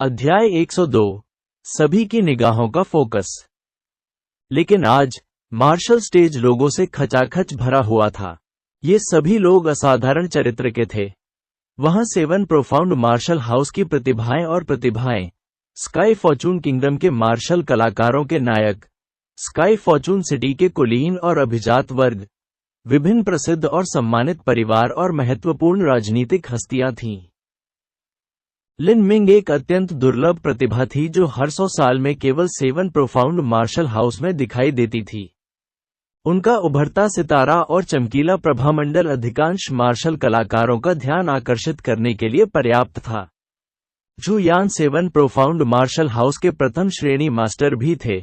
अध्याय 102 सभी की निगाहों का फोकस। लेकिन आज मार्शल स्टेज लोगों से खचाखच भरा हुआ था। ये सभी लोग असाधारण चरित्र के थे। वहां 7 प्रोफाउंड मार्शल हाउस की प्रतिभाएं, स्काई फॉर्चून किंगडम के मार्शल कलाकारों के नायक, स्काई फॉर्चून सिटी के कुलीन और अभिजात वर्ग, विभिन्न प्रसिद्ध और सम्मानित परिवार और महत्वपूर्ण राजनीतिक हस्तियां थीं। लिन मिंग एक अत्यंत दुर्लभ प्रतिभा थी जो हर 100 साल में केवल 7 प्रोफाउंड मार्शल हाउस में दिखाई देती थी। उनका उभरता सितारा और चमकीला प्रभामंडल अधिकांश मार्शल कलाकारों का ध्यान आकर्षित करने के लिए पर्याप्त था। जू यान 7 प्रोफाउंड मार्शल हाउस के प्रथम श्रेणी मास्टर भी थे।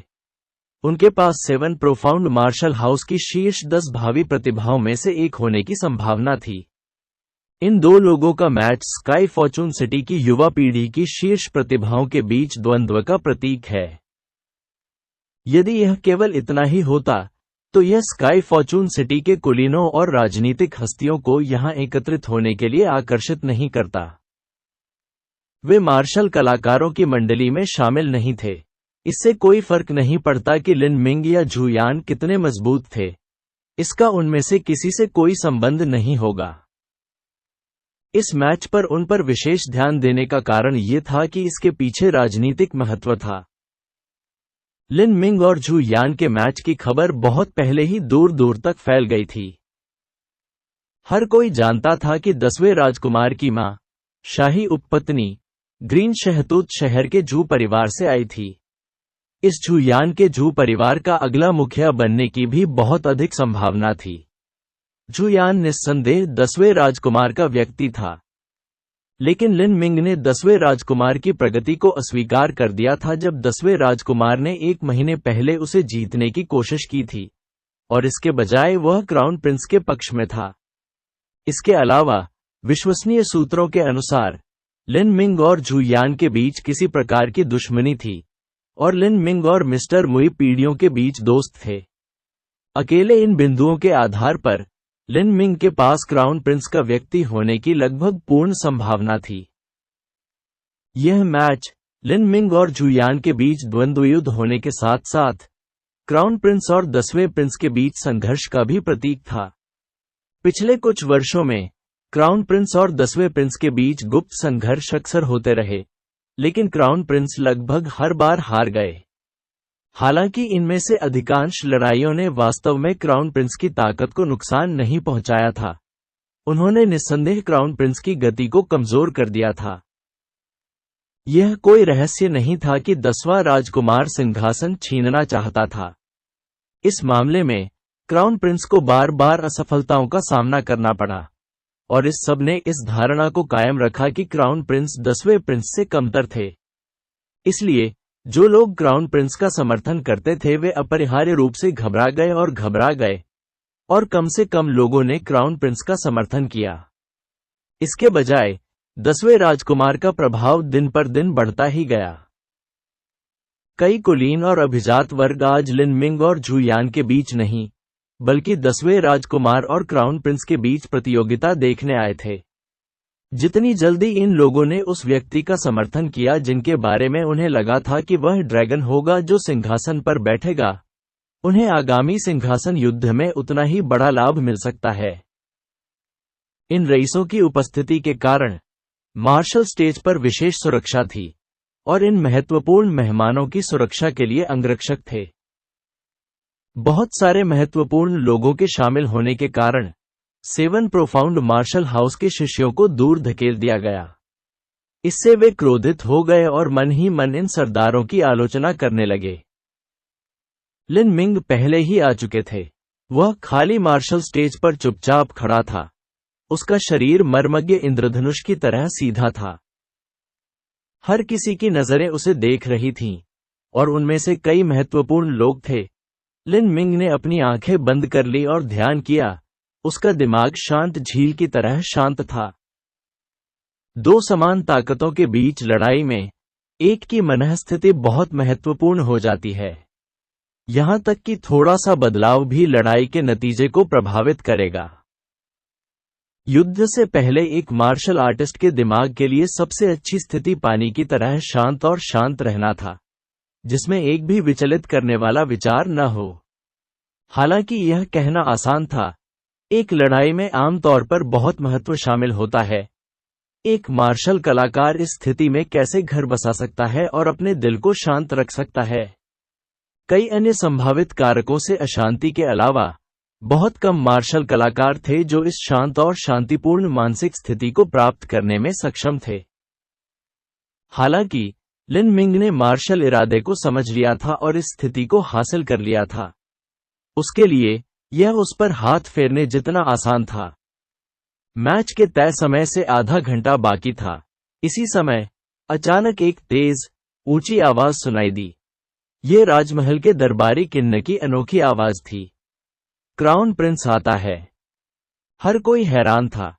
उनके पास 7 प्रोफाउंड मार्शल हाउस की शीर्ष 10 भावी प्रतिभाओं में से एक होने की संभावना थी। इन दो लोगों का मैच स्काई फॉर्चून सिटी की युवा पीढ़ी की शीर्ष प्रतिभाओं के बीच द्वंद्व का प्रतीक है। यदि यह केवल इतना ही होता तो यह स्काई फॉर्चून सिटी के कुलीनों और राजनीतिक हस्तियों को यहां एकत्रित होने के लिए आकर्षित नहीं करता। वे मार्शल कलाकारों की मंडली में शामिल नहीं थे। इससे कोई फर्क नहीं पड़ता कि लिन मिंग या जू यान कितने मजबूत थे। इसका उनमें से किसी से कोई संबंध नहीं होगा। इस मैच पर उन पर विशेष ध्यान देने का कारण ये था कि इसके पीछे राजनीतिक महत्व था। लिन मिंग और जू यान के मैच की खबर बहुत पहले ही दूर दूर तक फैल गई थी। हर कोई जानता था कि 10वें राजकुमार की मां, शाही उपपत्नी, ग्रीन शहतूत शहर के जू परिवार से आई थी। इस जू यान के जू परिवार का अगला मुखिया बनने की भी बहुत अधिक संभावना थी। जू यान निस्संदेह 10वें राजकुमार का व्यक्ति था, लेकिन लिन मिंग ने 10वें राजकुमार की प्रगति को अस्वीकार कर दिया था जब 10वें राजकुमार ने 1 महीने पहले उसे जीतने की कोशिश की थी और इसके बजाय वह क्राउन प्रिंस के पक्ष में था। इसके अलावा विश्वसनीय सूत्रों के अनुसार लिन मिंग और जू यान के बीच किसी प्रकार की दुश्मनी थी और लिन मिंग और मिस्टर मुई पीढ़ियों के बीच दोस्त थे। अकेले इन बिंदुओं के आधार पर लिन मिंग के पास क्राउन प्रिंस का व्यक्ति होने की लगभग पूर्ण संभावना थी। यह मैच लिन मिंग और जू यान के बीच द्वंद्व युद्ध होने के साथ साथ क्राउन प्रिंस और 10वें प्रिंस के बीच संघर्ष का भी प्रतीक था। पिछले कुछ वर्षों में क्राउन प्रिंस और 10वें प्रिंस के बीच गुप्त संघर्ष अक्सर होते रहे, लेकिन क्राउन प्रिंस लगभग हर बार हार गए। हालांकि इनमें से अधिकांश लड़ाइयों ने वास्तव में क्राउन प्रिंस की ताकत को नुकसान नहीं पहुंचाया था। उन्होंने निस्संदेह क्राउन प्रिंस की गति को कमजोर कर दिया था। यह कोई रहस्य नहीं था कि 10वां राजकुमार सिंहासन छीनना चाहता था। इस मामले में क्राउन प्रिंस को बार बार असफलताओं का सामना करना पड़ा और इस सब ने इस धारणा को कायम रखा कि क्राउन प्रिंस 10वें प्रिंस से कमतर थे। इसलिए जो लोग क्राउन प्रिंस का समर्थन करते थे वे अपरिहार्य रूप से घबरा गए और कम से कम लोगों ने क्राउन प्रिंस का समर्थन किया। इसके बजाय 10वें राजकुमार का प्रभाव दिन पर दिन बढ़ता ही गया। कई कुलीन और अभिजात वर्ग आज लिन मिंग और जू यान के बीच नहीं, बल्कि 10वें राजकुमार और क्राउन प्रिंस के बीच प्रतियोगिता देखने आए थे। जितनी जल्दी इन लोगों ने उस व्यक्ति का समर्थन किया जिनके बारे में उन्हें लगा था कि वह ड्रैगन होगा जो सिंहासन पर बैठेगा, उन्हें आगामी सिंहासन युद्ध में उतना ही बड़ा लाभ मिल सकता है। इन रईसों की उपस्थिति के कारण मार्शल स्टेज पर विशेष सुरक्षा थी और इन महत्वपूर्ण मेहमानों की सुरक्षा के लिए अंगरक्षक थे। बहुत सारे महत्वपूर्ण लोगों के शामिल होने के कारण 7 प्रोफाउंड मार्शल हाउस के शिष्यों को दूर धकेल दिया गया। इससे वे क्रोधित हो गए और मन ही मन इन सरदारों की आलोचना करने लगे। लिन मिंग पहले ही आ चुके थे। वह खाली मार्शल स्टेज पर चुपचाप खड़ा था। उसका शरीर मर्मज्ञ इंद्रधनुष की तरह सीधा था। हर किसी की नजरें उसे देख रही थीं और उनमें से कई महत्वपूर्ण लोग थे। लिन मिंग ने अपनी आंखें बंद कर ली और ध्यान किया। उसका दिमाग शांत झील की तरह शांत था। दो समान ताकतों के बीच लड़ाई में एक की मनःस्थिति बहुत महत्वपूर्ण हो जाती है। यहां तक कि थोड़ा सा बदलाव भी लड़ाई के नतीजे को प्रभावित करेगा। युद्ध से पहले एक मार्शल आर्टिस्ट के दिमाग के लिए सबसे अच्छी स्थिति पानी की तरह शांत और शांत रहना था, जिसमें एक भी विचलित करने वाला विचार न हो। हालांकि यह कहना आसान था, एक लड़ाई में आमतौर पर बहुत महत्व शामिल होता है। एक मार्शल कलाकार इस स्थिति में कैसे घर बसा सकता है और अपने दिल को शांत रख सकता है। कई अन्य संभावित कारकों से अशांति के अलावा बहुत कम मार्शल कलाकार थे जो इस शांत और शांतिपूर्ण मानसिक स्थिति को प्राप्त करने में सक्षम थे। हालांकि लिन मिंग ने मार्शल इरादे को समझ लिया था और इस स्थिति को हासिल कर लिया था। उसके लिए यह उस पर हाथ फेरने जितना आसान था। मैच के तय समय से आधा घंटा बाकी था। इसी समय अचानक एक तेज, ऊंची आवाज सुनाई दी। ये राजमहल के दरबारी किन्नर की अनोखी आवाज थी। क्राउन प्रिंस आता है। हर कोई हैरान था,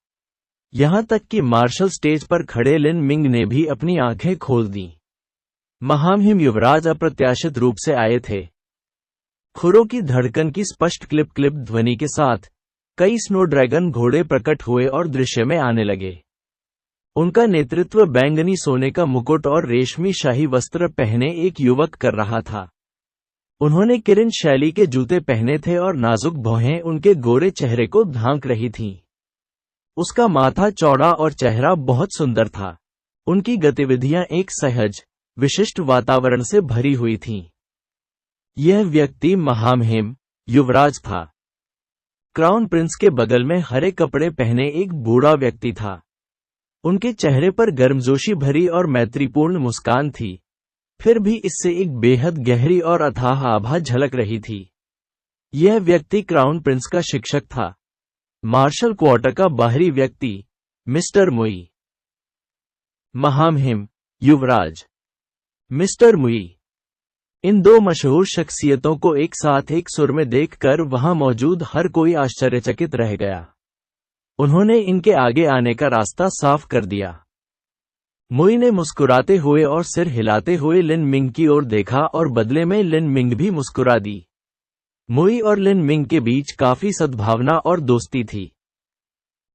यहां तक कि मार्शल स्टेज पर खड़े लिन मिंग ने भी अपनी आंखें खोल दी। महामहिम युवराज अप्रत्याशित रूप से आए थे। खुरों की धड़कन की स्पष्ट क्लिप क्लिप ध्वनि के साथ कई स्नो ड्रैगन घोड़े प्रकट हुए और दृश्य में आने लगे। उनका नेतृत्व बैंगनी सोने का मुकुट और रेशमी शाही वस्त्र पहने एक युवक कर रहा था। उन्होंने किरण शैली के जूते पहने थे और नाजुक भौहें उनके गोरे चेहरे को ढांक रही थीं। उसका माथा चौड़ा और चेहरा बहुत सुंदर था। उनकी गतिविधियां एक सहज, विशिष्ट वातावरण से भरी हुई थीं। यह व्यक्ति महामहिम युवराज था। क्राउन प्रिंस के बगल में हरे कपड़े पहने एक बूढ़ा व्यक्ति था। उनके चेहरे पर गर्मजोशी भरी और मैत्रीपूर्ण मुस्कान थी, फिर भी इससे एक बेहद गहरी और अथाह आभा झलक रही थी। यह व्यक्ति क्राउन प्रिंस का शिक्षक था, मार्शल क्वार्टर का बाहरी व्यक्ति, मिस्टर मुई। महामहिम युवराज, मिस्टर मुई। इन दो मशहूर शख्सियतों को एक साथ एक सुर में देखकर वहां मौजूद हर कोई आश्चर्यचकित रह गया। उन्होंने इनके आगे आने का रास्ता साफ कर दिया। मुई ने मुस्कुराते हुए और सिर हिलाते हुए लिन मिंग की ओर देखा और बदले में लिन मिंग भी मुस्कुरा दी। मुई और लिन मिंग के बीच काफी सद्भावना और दोस्ती थी।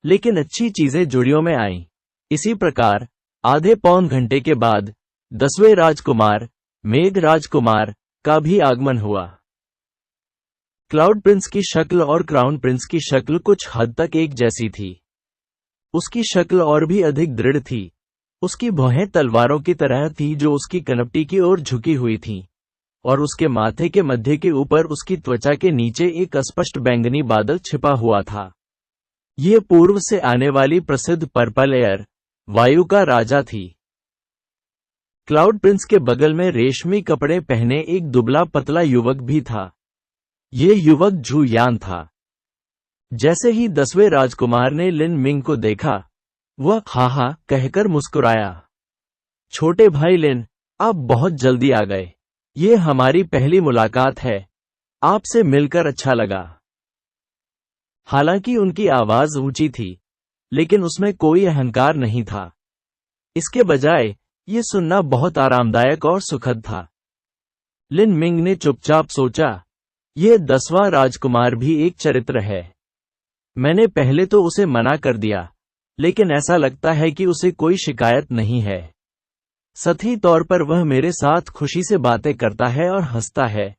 लेकिन अच्छी चीजें जुड़ियों में आईं। इसी प्रकार आधे पौन घंटे के बाद 10वें राजकुमार, मेघ राजकुमार, का भी आगमन हुआ। क्लाउड प्रिंस की शक्ल और क्राउन प्रिंस की शक्ल कुछ हद तक एक जैसी थी। उसकी शक्ल और भी अधिक दृढ़ थी। उसकी भौहें तलवारों की तरह थी जो उसकी कनपटी की ओर झुकी हुई थीं, और उसके माथे के मध्य के ऊपर उसकी त्वचा के नीचे एक अस्पष्ट बैंगनी बादल छिपा हुआ था। ये पूर्व से आने वाली प्रसिद्ध पर्पल एयर, वायु का राजा थी। क्लाउड प्रिंस के बगल में रेशमी कपड़े पहने एक दुबला पतला युवक भी था। ये युवक झू यान था। जैसे ही 10वें राजकुमार ने लिन मिंग को देखा, वह हा हा कहकर मुस्कुराया। छोटे भाई लिन, आप बहुत जल्दी आ गए। ये हमारी पहली मुलाकात है। आपसे मिलकर अच्छा लगा। हालांकि उनकी आवाज ऊंची थी, लेकिन उसमें कोई अहंकार नहीं था। इसके बजाय ये सुनना बहुत आरामदायक और सुखद था। लिन मिंग ने चुपचाप सोचा, यह 10वां राजकुमार भी एक चरित्र है। मैंने पहले तो उसे मना कर दिया, लेकिन ऐसा लगता है कि उसे कोई शिकायत नहीं है। सतही तौर पर वह मेरे साथ खुशी से बातें करता है और हंसता है,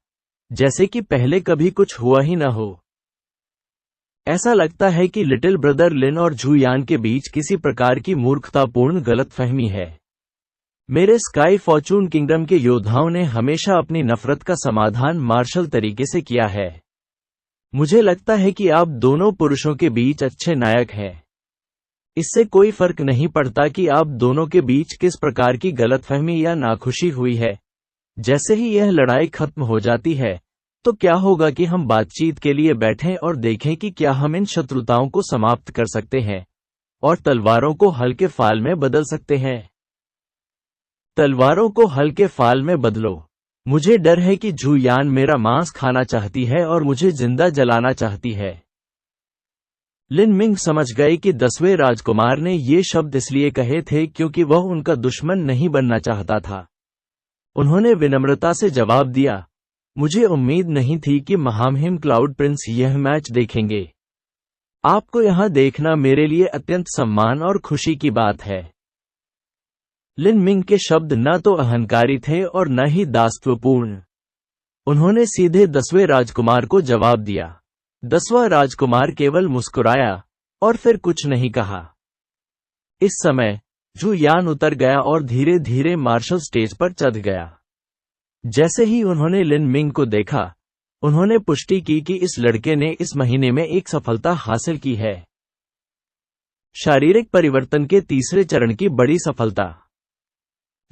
जैसे कि पहले कभी कुछ हुआ ही न हो। ऐसा लगता है कि लिटिल ब्रदर लिन और झू यान के बीच किसी प्रकार की मूर्खतापूर्ण गलतफहमी है। मेरे स्काई फॉर्चून किंगडम के योद्धाओं ने हमेशा अपनी नफरत का समाधान मार्शल तरीके से किया है। मुझे लगता है कि आप दोनों पुरुषों के बीच अच्छे नायक हैं। इससे कोई फर्क नहीं पड़ता कि आप दोनों के बीच किस प्रकार की गलतफहमी या नाखुशी हुई है। जैसे ही यह लड़ाई खत्म हो जाती है, तो क्या होगा कि हम बातचीत के लिए बैठें और देखें कि क्या हम इन शत्रुताओं को समाप्त कर सकते हैं और तलवारों को हल्के फाल में बदल सकते हैं। तलवारों को हल्के फाल में बदलो। मुझे डर है कि झू यान मेरा मांस खाना चाहती है और मुझे जिंदा जलाना चाहती है। लिन मिंग समझ गए कि 10वें राजकुमार ने ये शब्द इसलिए कहे थे क्योंकि वह उनका दुश्मन नहीं बनना चाहता था। उन्होंने विनम्रता से जवाब दिया, मुझे उम्मीद नहीं थी कि महामहिम क्लाउड प्रिंस यह मैच देखेंगे। आपको यहाँ देखना मेरे लिए अत्यंत सम्मान और खुशी की बात है। लिन मिंग के शब्द न तो अहंकारी थे और न ही दासत्वपूर्ण। उन्होंने सीधे 10वें राजकुमार को जवाब दिया। 10वां राजकुमार केवल मुस्कुराया और फिर कुछ नहीं कहा। इस समय जू यान उतर गया और धीरे धीरे मार्शल स्टेज पर चढ़ गया। जैसे ही उन्होंने लिन मिंग को देखा, उन्होंने पुष्टि की कि इस लड़के ने इस महीने में एक सफलता हासिल की है। शारीरिक परिवर्तन के तीसरे चरण की बड़ी सफलता।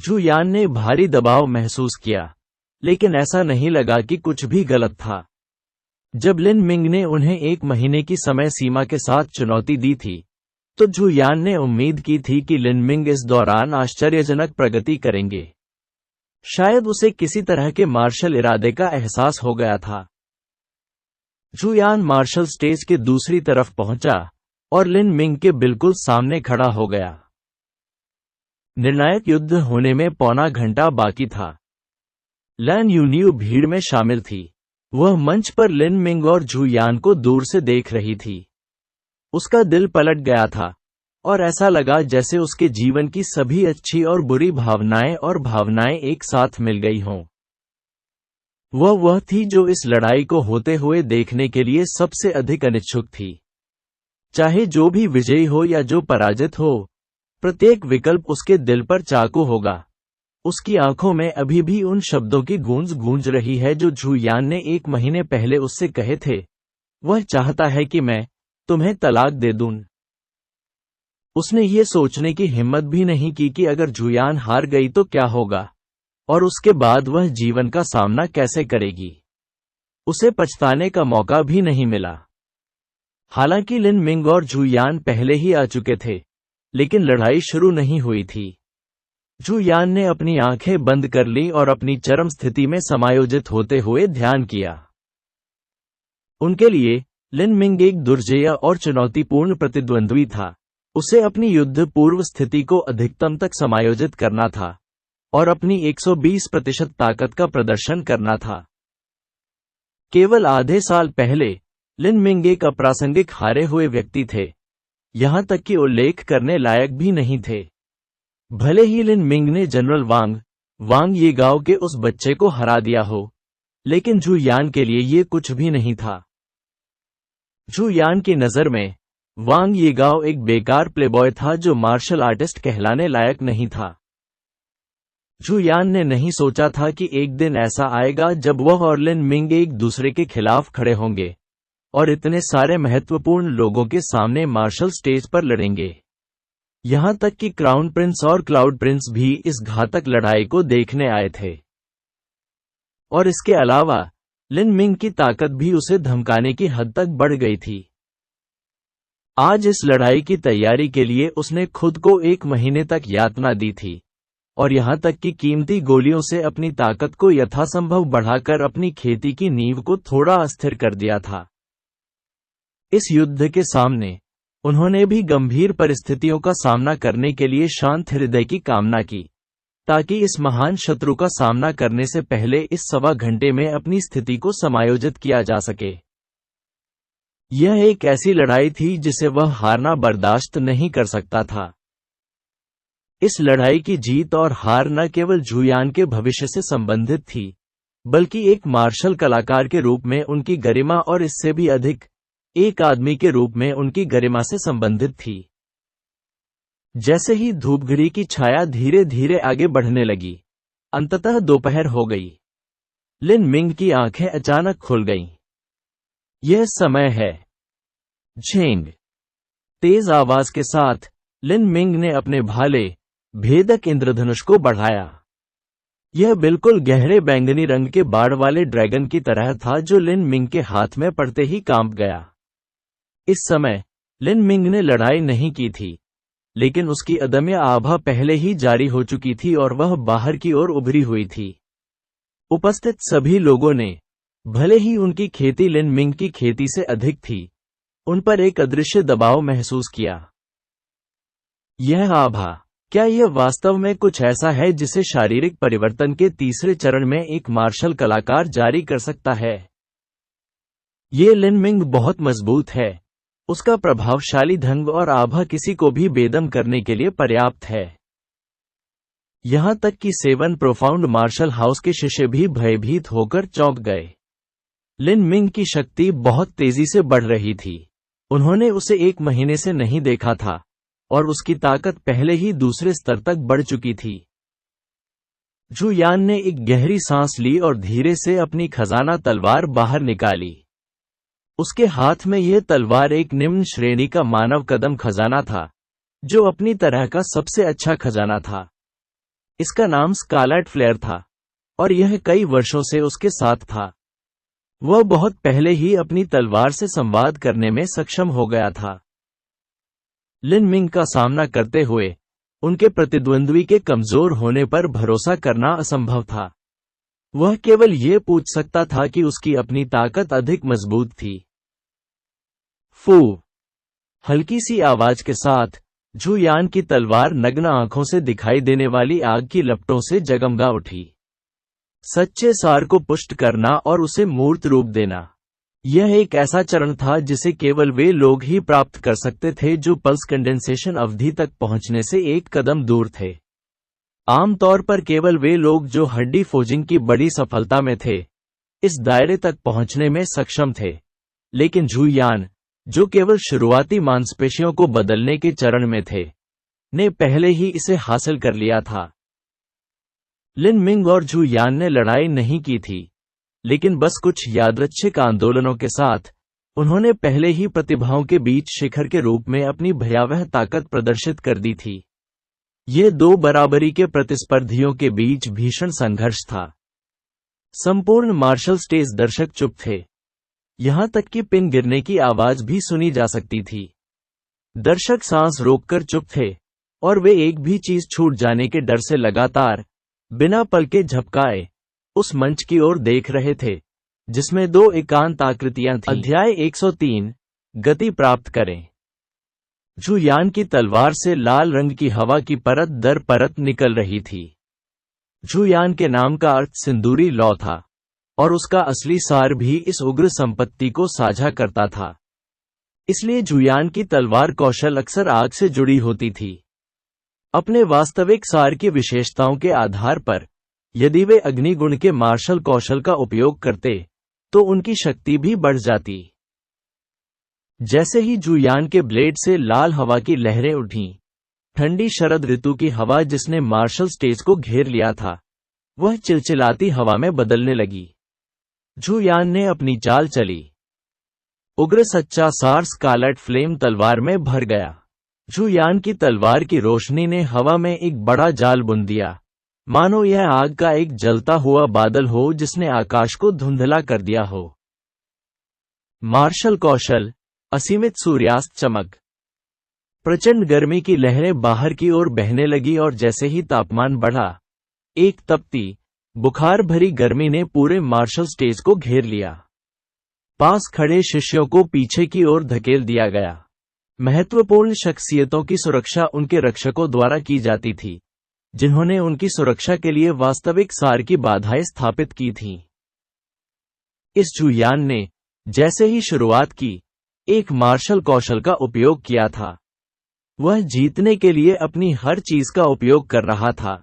जू यान ने भारी दबाव महसूस किया, लेकिन ऐसा नहीं लगा कि कुछ भी गलत था। जब लिन मिंग ने उन्हें 1 महीने की समय सीमा के साथ चुनौती दी थी, तो जू यान ने उम्मीद की थी कि लिन मिंग इस दौरान आश्चर्यजनक प्रगति करेंगे। शायद उसे किसी तरह के मार्शल इरादे का एहसास हो गया था। जू यान मार्शल स्टेज के दूसरी तरफ पहुंचा और लिन मिंग के बिल्कुल सामने खड़ा हो गया। निर्णायक युद्ध होने में पौना घंटा बाकी था। लैन यूनियू भीड़ में शामिल थी। वह मंच पर लिन मिंग और जू यान को दूर से देख रही थी। उसका दिल पलट गया था और ऐसा लगा जैसे उसके जीवन की सभी अच्छी और बुरी भावनाएं एक साथ मिल गई हों। वह थी जो इस लड़ाई को होते हुए देखने के लिए सबसे अधिक अनिच्छुक थी। चाहे जो भी विजयी हो या जो पराजित हो, प्रत्येक विकल्प उसके दिल पर चाकू होगा। उसकी आंखों में अभी भी उन शब्दों की गूंज रही है जो जू यान ने 1 महीने पहले उससे कहे थे। वह चाहता है कि मैं तुम्हें तलाक दे दूं। उसने ये सोचने की हिम्मत भी नहीं की कि अगर जू यान हार गई तो क्या होगा, और उसके बाद वह जीवन का सामना कैसे करेगी। उसे पछताने का मौका भी नहीं मिला। हालांकि लिन मिंग और जू यान पहले ही आ चुके थे, लेकिन लड़ाई शुरू नहीं हुई थी। जू यान ने अपनी आंखें बंद कर ली और अपनी चरम स्थिति में समायोजित होते हुए ध्यान किया। उनके लिए लिन मिंग एक दुर्जेय और चुनौतीपूर्ण प्रतिद्वंद्वी था। उसे अपनी युद्ध पूर्व स्थिति को अधिकतम तक समायोजित करना था और अपनी 120% ताकत का प्रदर्शन करना था। केवल आधे साल पहले लिन मिंग एक अप्रासंगिक हारे हुए व्यक्ति थे, यहां तक कि उल्लेख करने लायक भी नहीं थे। भले ही लिन मिंग ने जनरल वांग यीगाओ के उस बच्चे को हरा दिया हो, लेकिन जू यान के लिए ये कुछ भी नहीं था। जू यान की नज़र में वांग यीगाओ एक बेकार प्लेबॉय था जो मार्शल आर्टिस्ट कहलाने लायक नहीं था। जू यान ने नहीं सोचा था कि एक दिन ऐसा आएगा जब वह और लिन मिंग एक दूसरे के खिलाफ खड़े होंगे और इतने सारे महत्वपूर्ण लोगों के सामने मार्शल स्टेज पर लड़ेंगे। यहां तक कि क्राउन प्रिंस और क्लाउड प्रिंस भी इस घातक लड़ाई को देखने आए थे। और इसके अलावा लिन मिंग की ताकत भी उसे धमकाने की हद तक बढ़ गई थी। आज इस लड़ाई की तैयारी के लिए उसने खुद को 1 महीने तक यातना दी थी, और यहां तक कि कीमती गोलियों से अपनी ताकत को यथासंभव बढ़ाकर अपनी खेती की नींव को थोड़ा अस्थिर कर दिया था। इस युद्ध के सामने उन्होंने भी गंभीर परिस्थितियों का सामना करने के लिए शांत हृदय की कामना की, ताकि इस महान शत्रु का सामना करने से पहले इस 1.25 घंटे में अपनी स्थिति को समायोजित किया जा सके। यह एक ऐसी लड़ाई थी जिसे वह हारना बर्दाश्त नहीं कर सकता था। इस लड़ाई की जीत और हार न केवल जू यान के भविष्य से संबंधित थी, बल्कि एक मार्शल कलाकार के रूप में उनकी गरिमा और इससे भी अधिक एक आदमी के रूप में उनकी गरिमा से संबंधित थी। जैसे ही धूपघड़ी की छाया धीरे धीरे आगे बढ़ने लगी, अंततः दोपहर हो गई। लिन मिंग की आंखें अचानक खुल गईं। यह समय है। झेंग। तेज आवाज के साथ लिन मिंग ने अपने भाले भेदक इंद्रधनुष को बढ़ाया। यह बिल्कुल गहरे बैंगनी रंग के बाड़ वाले ड्रैगन की तरह था जो लिन मिंग के हाथ में पड़ते ही कांप गया। इस समय लिन मिंग ने लड़ाई नहीं की थी, लेकिन उसकी अदम्य आभा पहले ही जारी हो चुकी थी और वह बाहर की ओर उभरी हुई थी। उपस्थित सभी लोगों ने, भले ही उनकी खेती लिन मिंग की खेती से अधिक थी, उन पर एक अदृश्य दबाव महसूस किया। यह आभा, क्या यह वास्तव में कुछ ऐसा है जिसे शारीरिक परिवर्तन के तीसरे चरण में एक मार्शल कलाकार जारी कर सकता है? ये लिन मिंग बहुत मजबूत है, उसका प्रभावशाली ढंग और आभा किसी को भी बेदम करने के लिए पर्याप्त है। यहां तक कि 7 प्रोफाउंड मार्शल हाउस के शिष्य भी भयभीत होकर चौंक गए। लिन मिंग की शक्ति बहुत तेजी से बढ़ रही थी। उन्होंने उसे 1 महीने से नहीं देखा था और उसकी ताकत पहले ही दूसरे स्तर तक बढ़ चुकी थी। जू यान ने एक गहरी सांस ली और धीरे से अपनी खजाना तलवार बाहर निकाली। उसके हाथ में यह तलवार एक निम्न श्रेणी का मानव कदम खजाना था, जो अपनी तरह का सबसे अच्छा खजाना था। इसका नाम स्कारलेट फ्लेयर था और यह कई वर्षों से उसके साथ था। वह बहुत पहले ही अपनी तलवार से संवाद करने में सक्षम हो गया था। लिन मिंग का सामना करते हुए उनके प्रतिद्वंद्वी के कमजोर होने पर भरोसा करना असंभव था। वह केवल ये पूछ सकता था कि उसकी अपनी ताकत अधिक मजबूत थी। फू! हल्की सी आवाज के साथ जू यान की तलवार नग्न आंखों से दिखाई देने वाली आग की लपटों से जगमगा उठी। सच्चे सार को पुष्ट करना और उसे मूर्त रूप देना, यह एक ऐसा चरण था जिसे केवल वे लोग ही प्राप्त कर सकते थे जो पल्स कंडेंसेशन अवधि तक पहुंचने से एक कदम दूर थे। आमतौर पर केवल वे लोग जो हड्डी फोजिंग की बड़ी सफलता में थे, इस दायरे तक पहुंचने में सक्षम थे, लेकिन जू यान, जो केवल शुरुआती मांसपेशियों को बदलने के चरण में थे, ने पहले ही इसे हासिल कर लिया था। लिन मिंग और जू यान ने लड़ाई नहीं की थी, लेकिन बस कुछ यादृच्छिक आंदोलनों के साथ उन्होंने पहले ही प्रतिभाओं के बीच शिखर के रूप में अपनी भयावह ताकत प्रदर्शित कर दी थी। ये 2 बराबरी के प्रतिस्पर्धियों के बीच भीषण संघर्ष था। संपूर्ण मार्शल स्टेज दर्शक चुप थे। यहां तक कि पिन गिरने की आवाज भी सुनी जा सकती थी। दर्शक सांस रोककर चुप थे और वे एक भी चीज छूट जाने के डर से लगातार, बिना पलके झपकाए, उस मंच की ओर देख रहे थे जिसमें 2 एकांत आकृतियां थीं। अध्याय 103 गति प्राप्त करें। जू यान की तलवार से लाल रंग की हवा की परत दर परत निकल रही थी। जू यान के नाम का अर्थ सिंदूरी लौ था और उसका असली सार भी इस उग्र संपत्ति को साझा करता था। इसलिए जू यान की तलवार कौशल अक्सर आग से जुड़ी होती थी। अपने वास्तविक सार की विशेषताओं के आधार पर यदि वे अग्निगुण के मार्शल कौशल का उपयोग करते तो उनकी शक्ति भी बढ़ जाती। जैसे ही जू यान के ब्लेड से लाल हवा की लहरें उठीं, ठंडी शरद ऋतु की हवा जिसने मार्शल स्टेज को घेर लिया था, वह चिलचिलाती हवा में बदलने लगी। जू यान ने अपनी चाल चली। उग्र सच्चा सार स्कारलेट फ्लेम तलवार में भर गया। जू यान की तलवार की रोशनी ने हवा में एक बड़ा जाल बुन दिया, मानो यह आग का एक जलता हुआ बादल हो जिसने आकाश को धुंधला कर दिया हो। मार्शल कौशल, असीमित सूर्यास्त चमक। प्रचंड गर्मी की लहरें बाहर की ओर बहने लगी और जैसे ही तापमान बढ़ा, एक तपती, बुखार भरी गर्मी ने पूरे मार्शल स्टेज को घेर लिया। पास खड़े शिष्यों को पीछे की ओर धकेल दिया गया। महत्वपूर्ण शख्सियतों की सुरक्षा उनके रक्षकों द्वारा की जाती थी, जिन्होंने उनकी सुरक्षा के लिए वास्तविक सार की बाधाएं स्थापित की थीं। इस जू यान ने, जैसे ही शुरुआत की, एक मार्शल कौशल का उपयोग किया था। वह जीतने के लिए अपनी हर चीज का उपयोग कर रहा था।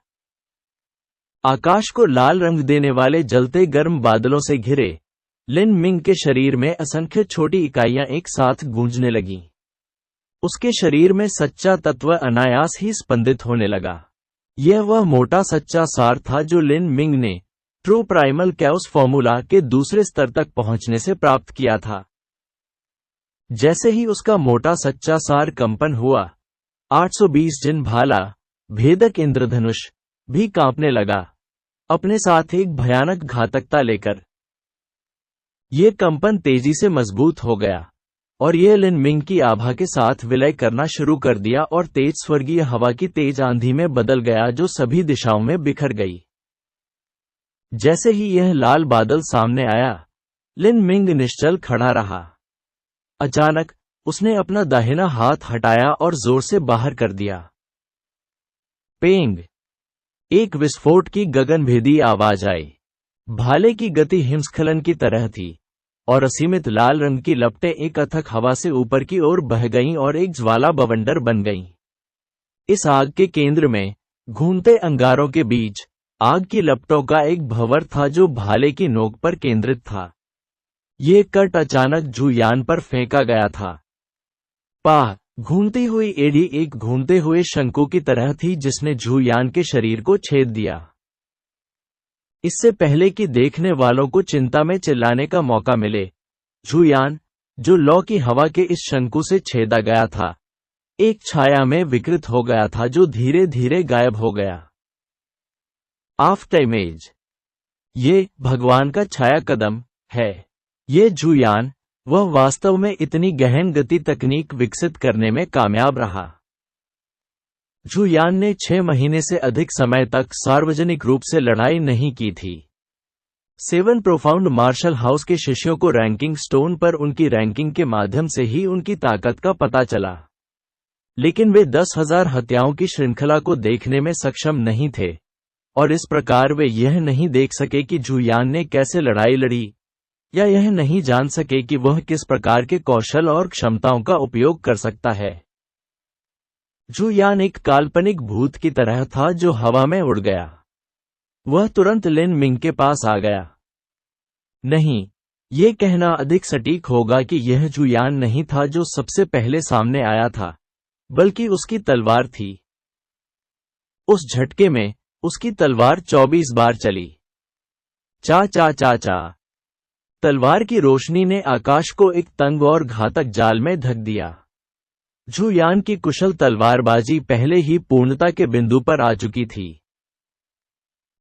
आकाश को लाल रंग देने वाले जलते गर्म बादलों से घिरे लिन मिंग के शरीर में असंख्य छोटी इकाइयां एक साथ गूंजने लगीं। उसके शरीर में सच्चा तत्व अनायास ही स्पंदित होने लगा। यह वह मोटा सच्चा सार था जो लिन मिंग ने ट्रू प्राइमल कैओस फॉर्मूला के दूसरे स्तर तक पहुंचने से प्राप्त किया था। जैसे ही उसका मोटा सच्चा सार कंपन हुआ, 820 जिन भाला, भेदक इंद्रधनुष भी कांपने लगा, अपने साथ एक भयानक घातकता लेकर। यह कंपन तेजी से मजबूत हो गया और यह लिन मिंग की आभा के साथ विलय करना शुरू कर दिया और तेज स्वर्गीय हवा की तेज आंधी में बदल गया जो सभी दिशाओं में बिखर गई। जैसे ही यह लाल बादल सामने आया, लिन मिंग निश्चल खड़ा रहा। अचानक उसने अपना दाहिना हाथ हटाया और जोर से बाहर कर दिया। पेंग! एक विस्फोट की गगनभेदी आवाज आई। भाले की गति हिमस्खलन की तरह थी और असीमित लाल रंग की लपटें एक अथक हवा से ऊपर की ओर बह गईं और एक ज्वाला बवंडर बन गईं। इस आग के केंद्र में, घूमते अंगारों के बीच, आग की लपटों का एक भंवर था जो भाले की नोक पर केंद्रित था। ये कट अचानक जुयान पर फेंका गया था। पाह, घूमती हुई एड़ी एक घूमते हुए शंकु की तरह थी जिसने जुयान के शरीर को छेद दिया। इससे पहले कि देखने वालों को चिंता में चिल्लाने का मौका मिले, जुयान, जो लौ की हवा के इस शंकु से छेदा गया था, एक छाया में विकृत हो गया था जो धीरे धीरे गायब हो गया। After image. ये भगवान का छाया कदम है। ये जुयान, वह वास्तव में इतनी गहन गति तकनीक विकसित करने में कामयाब रहा। जुयान ने 6 महीने से अधिक समय तक सार्वजनिक रूप से लड़ाई नहीं की थी। 7 प्रोफाउंड मार्शल हाउस के शिष्यों को रैंकिंग स्टोन पर उनकी रैंकिंग के माध्यम से ही उनकी ताकत का पता चला, लेकिन वे 10,000 हत्याओं की श्रृंखला को देखने में सक्षम नहीं थे, और इस प्रकार वे यह नहीं देख सके कि जुयान ने कैसे लड़ाई लड़ी, या यह नहीं जान सके कि वह किस प्रकार के कौशल और क्षमताओं का उपयोग कर सकता है। जुयान एक काल्पनिक भूत की तरह था जो हवा में उड़ गया। वह तुरंत लिन मिंग के पास आ गया। नहीं, ये कहना अधिक सटीक होगा कि यह जुयान नहीं था जो सबसे पहले सामने आया था, बल्कि उसकी तलवार थी। उस झटके में, उसकी तलवार 24 बार चली। चा चा चा चा। तलवार की रोशनी ने आकाश को एक तंग और घातक जाल में ढक दिया। जुयान की कुशल तलवारबाजी पहले ही पूर्णता के बिंदु पर आ चुकी थी।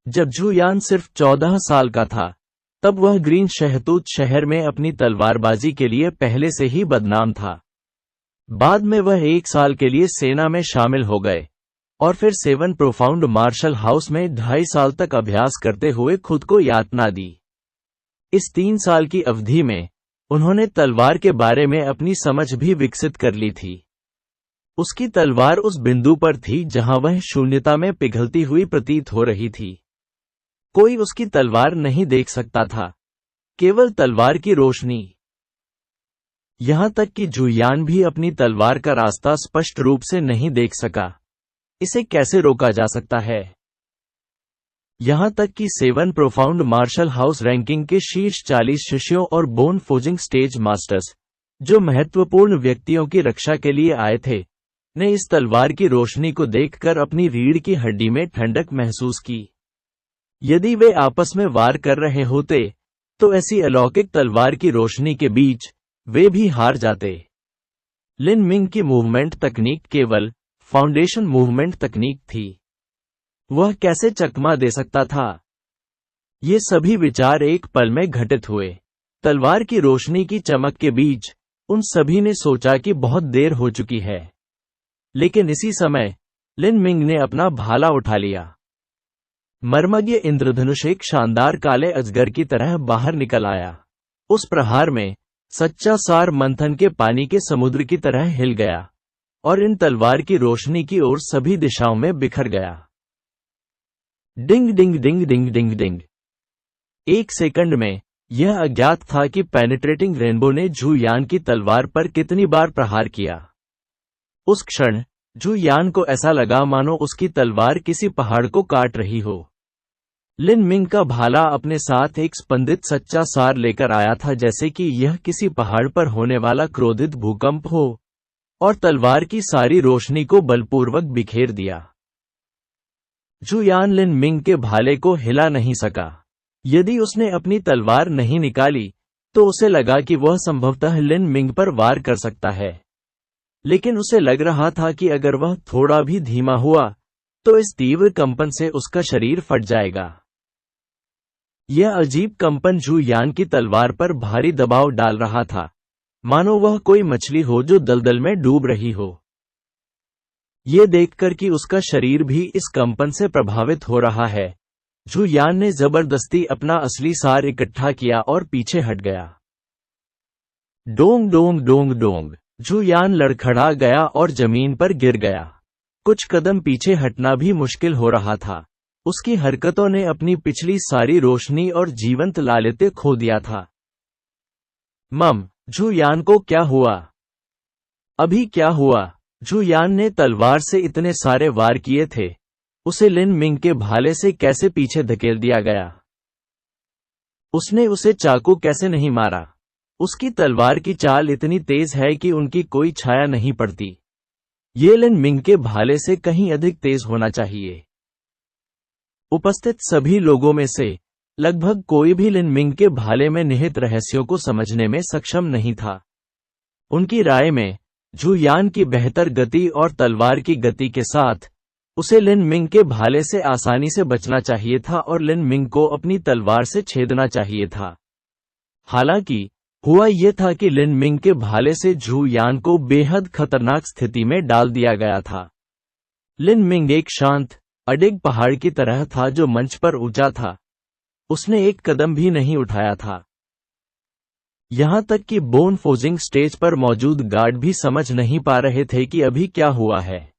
जब जुयान सिर्फ 14 साल का था, तब वह ग्रीन शहतूत शहर में अपनी तलवारबाजी के लिए पहले से ही बदनाम था। बाद में वह 1 साल के लिए सेना में शामिल हो गए, और फिर 7 प्रोफाउंड मार्शल हाउस में 2.5 साल तक अभ्यास करते हुए खुद को यातना दी। इस 3 साल की अवधि में, उन्होंने तलवार के बारे में अपनी समझ भी विकसित कर ली थी। उसकी तलवार उस बिंदु पर थी जहां वह शून्यता में पिघलती हुई प्रतीत हो रही थी। कोई उसकी तलवार नहीं देख सकता था, केवल तलवार की रोशनी। यहां तक कि जुयान भी अपनी तलवार का रास्ता स्पष्ट रूप से नहीं देख सका। इसे कैसे रोका जा सकता है? यहां तक कि 7 प्रोफाउंड मार्शल हाउस रैंकिंग के शीर्ष 40 शिष्यों और बोन फोजिंग स्टेज मास्टर्स, जो महत्वपूर्ण व्यक्तियों की रक्षा के लिए आए थे, ने इस तलवार की रोशनी को देखकर अपनी रीढ़ की हड्डी में ठंडक महसूस की। यदि वे आपस में वार कर रहे होते, तो ऐसी अलौकिक तलवार की रोशनी के बीच वे भी हार जाते। लिन मिंग की मूवमेंट तकनीक केवल फाउंडेशन मूवमेंट तकनीक थी। वह कैसे चकमा दे सकता था? ये सभी विचार एक पल में घटित हुए। तलवार की रोशनी की चमक के बीच उन सभी ने सोचा कि बहुत देर हो चुकी है। लेकिन इसी समय लिन मिंग ने अपना भाला उठा लिया। मर्मज्ञ इंद्रधनुष एक शानदार काले अजगर की तरह बाहर निकल आया। उस प्रहार में सच्चा सार मंथन के पानी के समुद्र की तरह हिल गया, और इन तलवार की रोशनी की ओर सभी दिशाओं में बिखर गया। डिंग डिंग डिंग डिंग डिंग डिंग। 1 सेकंड में यह अज्ञात था कि पेनिट्रेटिंग रेनबो ने जुयान की तलवार पर कितनी बार प्रहार किया। उस क्षण जुयान को ऐसा लगा मानो उसकी तलवार किसी पहाड़ को काट रही हो। लिन मिंग का भाला अपने साथ एक स्पंदित सच्चा सार लेकर आया था, जैसे कि यह किसी पहाड़ पर होने वाला क्रोधित भूकंप हो, और तलवार की सारी रोशनी को बलपूर्वक बिखेर दिया। जुयान लिन मिंग के भाले को हिला नहीं सका। यदि उसने अपनी तलवार नहीं निकाली, तो उसे लगा कि वह संभवतः लिन मिंग पर वार कर सकता है। लेकिन उसे लग रहा था कि अगर वह थोड़ा भी धीमा हुआ, तो इस तीव्र कंपन से उसका शरीर फट जाएगा। यह अजीब कंपन जुयान की तलवार पर भारी दबाव डाल रहा था, मानो वह कोई मछली हो जो दलदल में डूब रही हो। ये देखकर कि उसका शरीर भी इस कंपन से प्रभावित हो रहा है, जुयान ने जबरदस्ती अपना असली सार इकट्ठा किया और पीछे हट गया। डोंग डोंग डोंग डोंग। जुयान लड़खड़ा गया और जमीन पर गिर गया। कुछ कदम पीछे हटना भी मुश्किल हो रहा था। उसकी हरकतों ने अपनी पिछली सारी रोशनी और जीवंत लालित्य खो दिया था। मम, झू यान को क्या हुआ? अभी क्या हुआ? झू यान ने तलवार से इतने सारे वार किए थे, उसे लिन मिंग के भाले से कैसे पीछे धकेल दिया गया? उसने उसे चाकू कैसे नहीं मारा? उसकी तलवार की चाल इतनी तेज है कि उनकी कोई छाया नहीं पड़ती। ये लिन मिंग के भाले से कहीं अधिक तेज होना चाहिए। उपस्थित सभी लोगों में से लगभग कोई भी लिन मिंग के भाले में निहित रहस्यों को समझने में सक्षम नहीं था। उनकी राय में झू यान की बेहतर गति और तलवार की गति के साथ उसे लिन मिंग के भाले से आसानी से बचना चाहिए था और लिन मिंग को अपनी तलवार से छेदना चाहिए था। हालांकि हुआ यह था कि लिन मिंग के भाले से झू यान को बेहद खतरनाक स्थिति में डाल दिया गया था। लिन मिंग एक शांत, अडिग पहाड़ की तरह था जो मंच पर ऊंचा था। उसने एक कदम भी नहीं उठाया था। यहां तक कि बोन फोजिंग स्टेज पर मौजूद गार्ड भी समझ नहीं पा रहे थे कि अभी क्या हुआ है।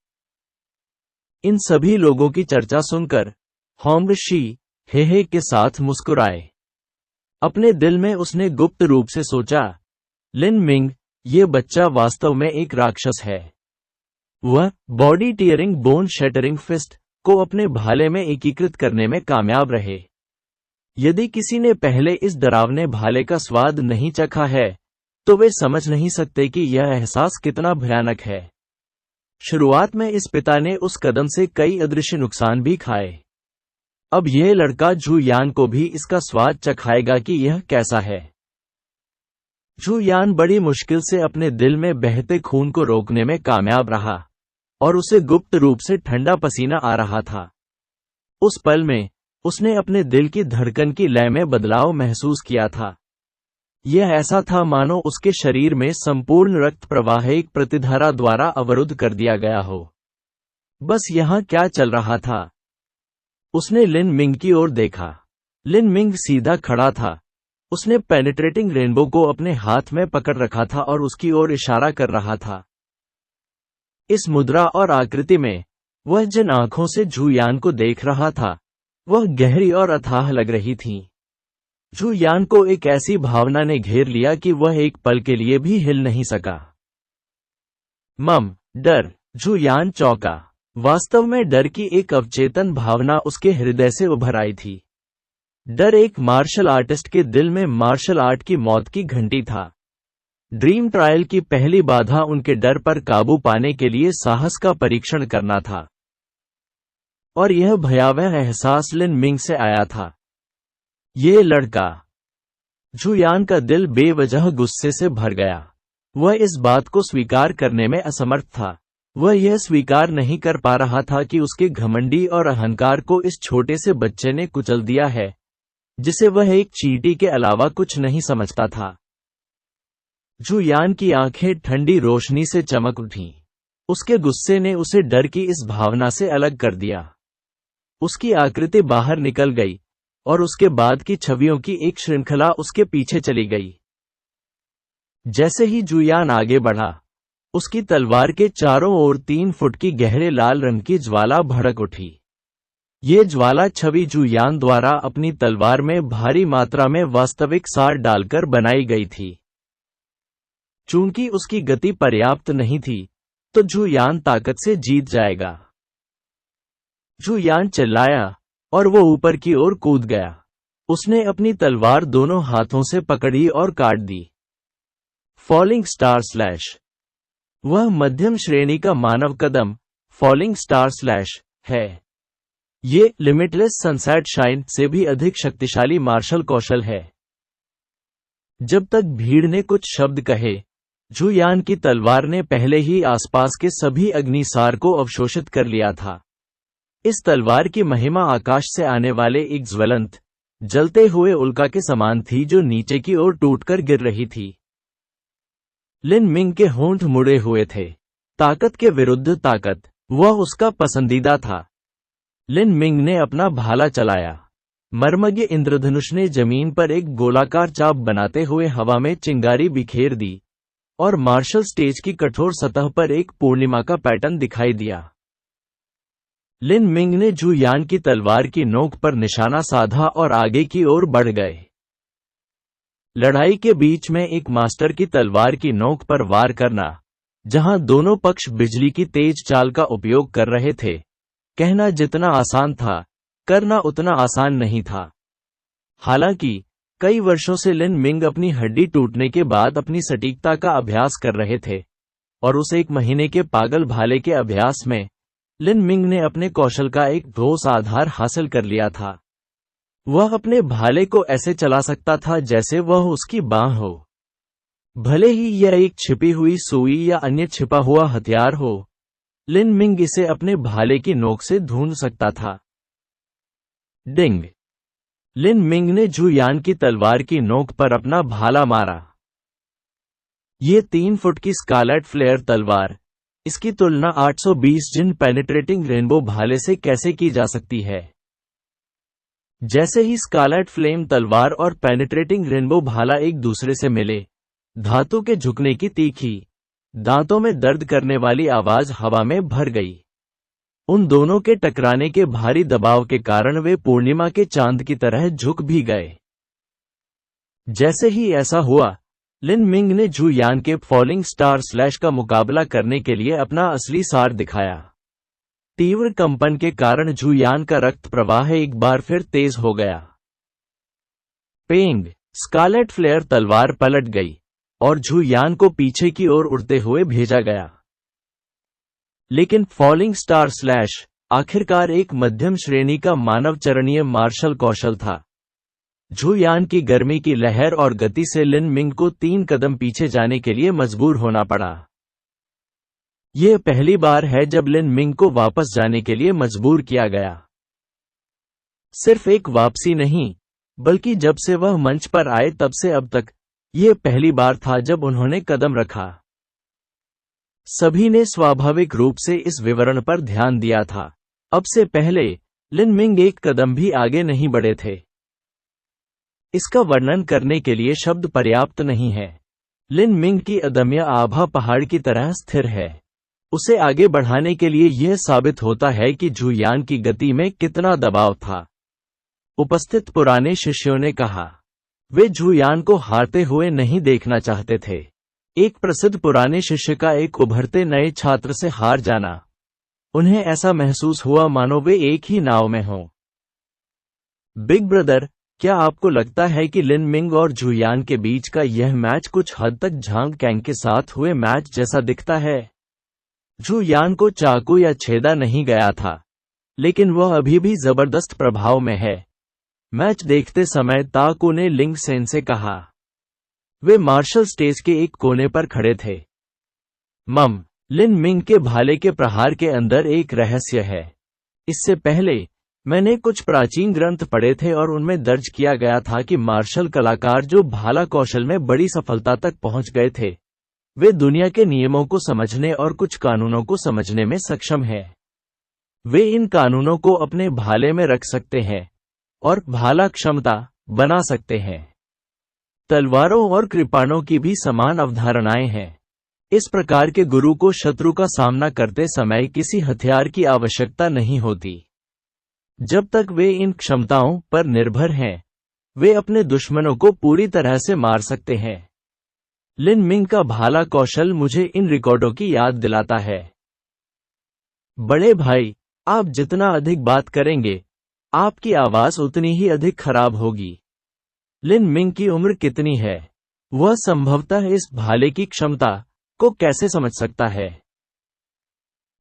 इन सभी लोगों की चर्चा सुनकर होंग शी हे के साथ मुस्कुराए। अपने दिल में उसने गुप्त रूप से सोचा, लिन मिंग, ये बच्चा वास्तव में एक राक्षस है। वह body tearing bone shattering fist को अपने भाले में एकीकृत करने में कामयाब रहे। यदि किसी ने पहले इस डरावने भाले का स्वाद नहीं चखा है, तो वे समझ नहीं सकते कि यह एहसास कितना भयानक है। शुरुआत में इस पिता ने उस कदम से कई अदृश्य नुकसान भी खाए। अब यह लड़का झू यान को भी इसका स्वाद चखाएगा कि यह कैसा है। झू यान बड़ी मुश्किल से अपने दिल में बहते खून को रोकने में कामयाब रहा और उसे गुप्त रूप से ठंडा पसीना आ रहा था। उस पल में उसने अपने दिल की धड़कन की लय में बदलाव महसूस किया था। यह ऐसा था मानो उसके शरीर में संपूर्ण रक्त प्रवाह एक प्रतिधारा द्वारा अवरुद्ध कर दिया गया हो। बस यहाँ क्या चल रहा था? उसने लिन मिंग की ओर देखा। लिन मिंग सीधा खड़ा था। उसने पेनिट्रेटिंग रेनबो को अपने हाथ में पकड़ रखा था और उसकी ओर इशारा कर रहा था। इस मुद्रा और आकृति में वह जिन आंखों से झू यान को देख रहा था, वह गहरी और अथाह लग रही थीं। झू यान को एक ऐसी भावना ने घेर लिया कि वह एक पल के लिए भी हिल नहीं सका। मम, डर। झू यान चौंका। वास्तव में डर की एक अवचेतन भावना उसके हृदय से उभर आई थी। डर एक मार्शल आर्टिस्ट के दिल में मार्शल आर्ट की मौत की घंटी था। ड्रीम ट्रायल की पहली बाधा उनके डर पर काबू पाने के लिए साहस का परीक्षण करना था। और यह भयावह एहसास लिन मिंग से आया था। ये लड़का। झू यान का दिल बेवजह गुस्से से भर गया। वह इस बात को स्वीकार करने में असमर्थ था। वह यह स्वीकार नहीं कर पा रहा था कि उसके घमंडी और अहंकार को इस छोटे से बच्चे ने कुचल दिया है, जिसे वह एक चींटी के अलावा कुछ नहीं समझता था। झू यान की आंखें ठंडी रोशनी से चमक उठीं। उसके गुस्से ने उसे डर की इस भावना से अलग कर दिया। उसकी आकृति बाहर निकल गई और उसके बाद की छवियों की एक श्रृंखला उसके पीछे चली गई। जैसे ही झू यान आगे बढ़ा, उसकी तलवार के चारों ओर 3 फुट की गहरे लाल रंग की ज्वाला भड़क उठी। ये ज्वाला छवि झू यान द्वारा अपनी तलवार में भारी मात्रा में वास्तविक सार डालकर बनाई गई थी। चूंकि उसकी गति पर्याप्त नहीं थी, तो झू यान ताकत से जीत जाएगा। झू यान चिल्लाया और वो ऊपर की ओर कूद गया। उसने अपनी तलवार दोनों हाथों से पकड़ी और काट दी। Falling star slash. वह मध्यम श्रेणी का मानव कदम फॉलिंग स्टार स्लैश है। ये लिमिटलेस सनसेट शाइन से भी अधिक शक्तिशाली मार्शल कौशल है। जब तक भीड़ ने कुछ शब्द कहे, झू यान की तलवार ने पहले ही आसपास के सभी अग्निसार को अवशोषित कर लिया था। इस तलवार की महिमा आकाश से आने वाले एक ज्वलंत, जलते हुए उल्का के समान थी जो नीचे की ओर टूटकर गिर रही थी। लिन मिंग के होंठ मुड़े हुए थे। ताकत के विरुद्ध ताकत, वह उसका पसंदीदा था। लिन मिंग ने अपना भाला चलाया। मर्मज्ञ इंद्रधनुष ने जमीन पर एक गोलाकार चाप बनाते हुए हवा में चिंगारी बिखेर दी और मार्शल स्टेज की कठोर सतह पर एक पूर्णिमा का पैटर्न दिखाई दिया। लिन मिंग ने झू यान की तलवार की नोक पर निशाना साधा और आगे की ओर बढ़ गए। लड़ाई के बीच में एक मास्टर की तलवार की नोक पर वार करना, जहां दोनों पक्ष बिजली की तेज चाल का उपयोग कर रहे थे। कहना जितना आसान था, करना उतना आसान नहीं था। हालांकि कई वर्षों से लिन मिंग अपनी हड्डी टूटने के बाद अपनी सटीकता का अभ्यास कर रहे थे, और उस 1 महीने के पागल भाले के अभ्यास में लिन मिंग ने अपने कौशल का एक ठोस आधार हासिल कर लिया था। वह अपने भाले को ऐसे चला सकता था जैसे वह उसकी बांह हो। भले ही यह एक छिपी हुई सुई या अन्य छिपा हुआ हथियार हो, लिन मिंग इसे अपने भाले की नोक से ढूंढ सकता था। डिंग! लिन मिंग ने जू यान की तलवार की नोक पर अपना भाला मारा। ये 3 फुट की स्कारलेट फ्लेयर तलवार, इसकी तुलना 820 जिन पेनिट्रेटिंग रेनबो भाले से कैसे की जा सकती है। जैसे ही स्कारलेट फ्लेम तलवार और पेनिट्रेटिंग रेनबो भाला एक दूसरे से मिले, धातु के झुकने की तीखी, दांतों में दर्द करने वाली आवाज हवा में भर गई। उन दोनों के टकराने के भारी दबाव के कारण वे पूर्णिमा के चांद की तरह झुक भी गए। जैसे ही ऐसा हुआ, लिन मिंग ने जू यान के फॉलिंग स्टार स्लैश का मुकाबला करने के लिए अपना असली सार दिखाया। तीव्र कंपन के कारण जू यान का रक्त प्रवाह एक बार फिर तेज हो गया। पेंग! स्कारलेट फ्लेयर तलवार पलट गई और जू यान को पीछे की ओर उड़ते हुए भेजा गया। लेकिन फॉलिंग स्टार स्लैश आखिरकार एक मध्यम श्रेणी का मानव चरणीय मार्शल कौशल था। जू यान की गर्मी की लहर और गति से लिन मिंग को 3 कदम पीछे जाने के लिए मजबूर होना पड़ा। यह पहली बार है जब लिन मिंग को वापस जाने के लिए मजबूर किया गया। सिर्फ एक वापसी नहीं, बल्कि जब से वह मंच पर आए तब से अब तक, यह पहली बार था जब उन्होंने कदम रखा। सभी ने स्वाभाविक रूप से इस विवरण पर ध्यान दिया था। अब से पहले लिन मिंग एक कदम भी आगे नहीं बढ़े थे। इसका वर्णन करने के लिए शब्द पर्याप्त नहीं है। लिन मिंग की अदम्य आभा पहाड़ की तरह स्थिर है। उसे आगे बढ़ाने के लिए यह साबित होता है कि जू यान की गति में कितना दबाव था। उपस्थित पुराने शिष्यों ने कहा, वे जू यान को हारते हुए नहीं देखना चाहते थे। एक प्रसिद्ध पुराने शिष्य का एक उभरते नए छात्र से हार जाना, उन्हें ऐसा महसूस हुआ मानो वे एक ही नाव में हों। बिग ब्रदर, क्या आपको लगता है कि लिन मिंग और जू यान के बीच का यह मैच कुछ हद तक झांग कैंग के साथ हुए मैच जैसा दिखता है? जू यान को चाकू या छेदा नहीं गया था, लेकिन वह अभी भी जबरदस्त प्रभाव में है। मैच देखते समय ताकू ने लिंग सेन से कहा। वे मार्शल स्टेज के एक कोने पर खड़े थे। लिन मिंग के भाले के प्रहार के अंदर एक रहस्य है। इससे पहले मैंने कुछ प्राचीन ग्रंथ पढ़े थे और उनमें दर्ज किया गया था कि मार्शल कलाकार जो भाला कौशल में बड़ी सफलता तक पहुंच गए थे, वे दुनिया के नियमों को समझने और कुछ कानूनों को समझने में सक्षम हैं। वे इन कानूनों को अपने भाले में रख सकते हैं और भाला क्षमता बना सकते हैं। तलवारों और कृपाणों की भी समान अवधारणाएं हैं। इस प्रकार के गुरु को शत्रु का सामना करते समय किसी हथियार की आवश्यकता नहीं होती। जब तक वे इन क्षमताओं पर निर्भर हैं, वे अपने दुश्मनों को पूरी तरह से मार सकते हैं। लिन मिंग का भाला कौशल मुझे इन रिकॉर्डों की याद दिलाता है। बड़े भाई, आप जितना अधिक बात करेंगे, आपकी आवाज उतनी ही अधिक खराब होगी। लिन मिंग की उम्र कितनी है? वह संभवतः इस भाले की क्षमता को कैसे समझ सकता है?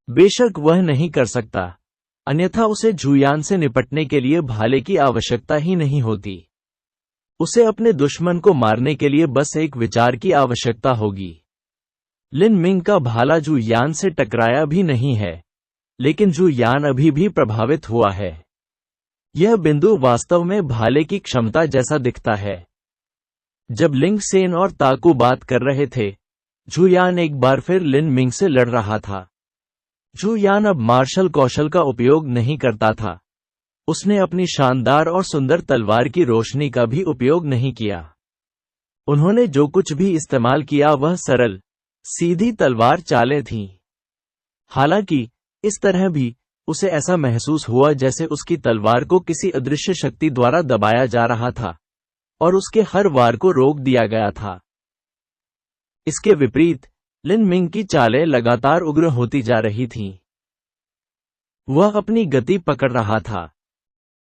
बेशक वह नहीं कर सकता, अन्यथा उसे जू यान से निपटने के लिए भाले की आवश्यकता ही नहीं होती। उसे अपने दुश्मन को मारने के लिए बस एक विचार की आवश्यकता होगी। लिन मिंग का भाला जू यान से टकराया भी नहीं है, लेकिन जू यान अभी भी प्रभावित हुआ है। यह बिंदु वास्तव में भाले की क्षमता जैसा दिखता है। जब लिंग सेन और ताकू बात कर रहे थे, जू यान एक बार फिर लिन मिंग से लड़ रहा था। जू यान अब मार्शल कौशल का उपयोग नहीं करता था। उसने अपनी शानदार और सुंदर तलवार की रोशनी का भी उपयोग नहीं किया। उन्होंने जो कुछ भी इस्तेमाल किया वह सरल, सीधी तलवार चालें थीं। हालांकि इस तरह भी उसे ऐसा महसूस हुआ जैसे उसकी तलवार को किसी अदृश्य शक्ति द्वारा दबाया जा रहा था, और उसके हर वार को रोक दिया गया था। इसके विपरीत लिन मिंग की चालें लगातार उग्र होती जा रही थीं। वह अपनी गति पकड़ रहा था,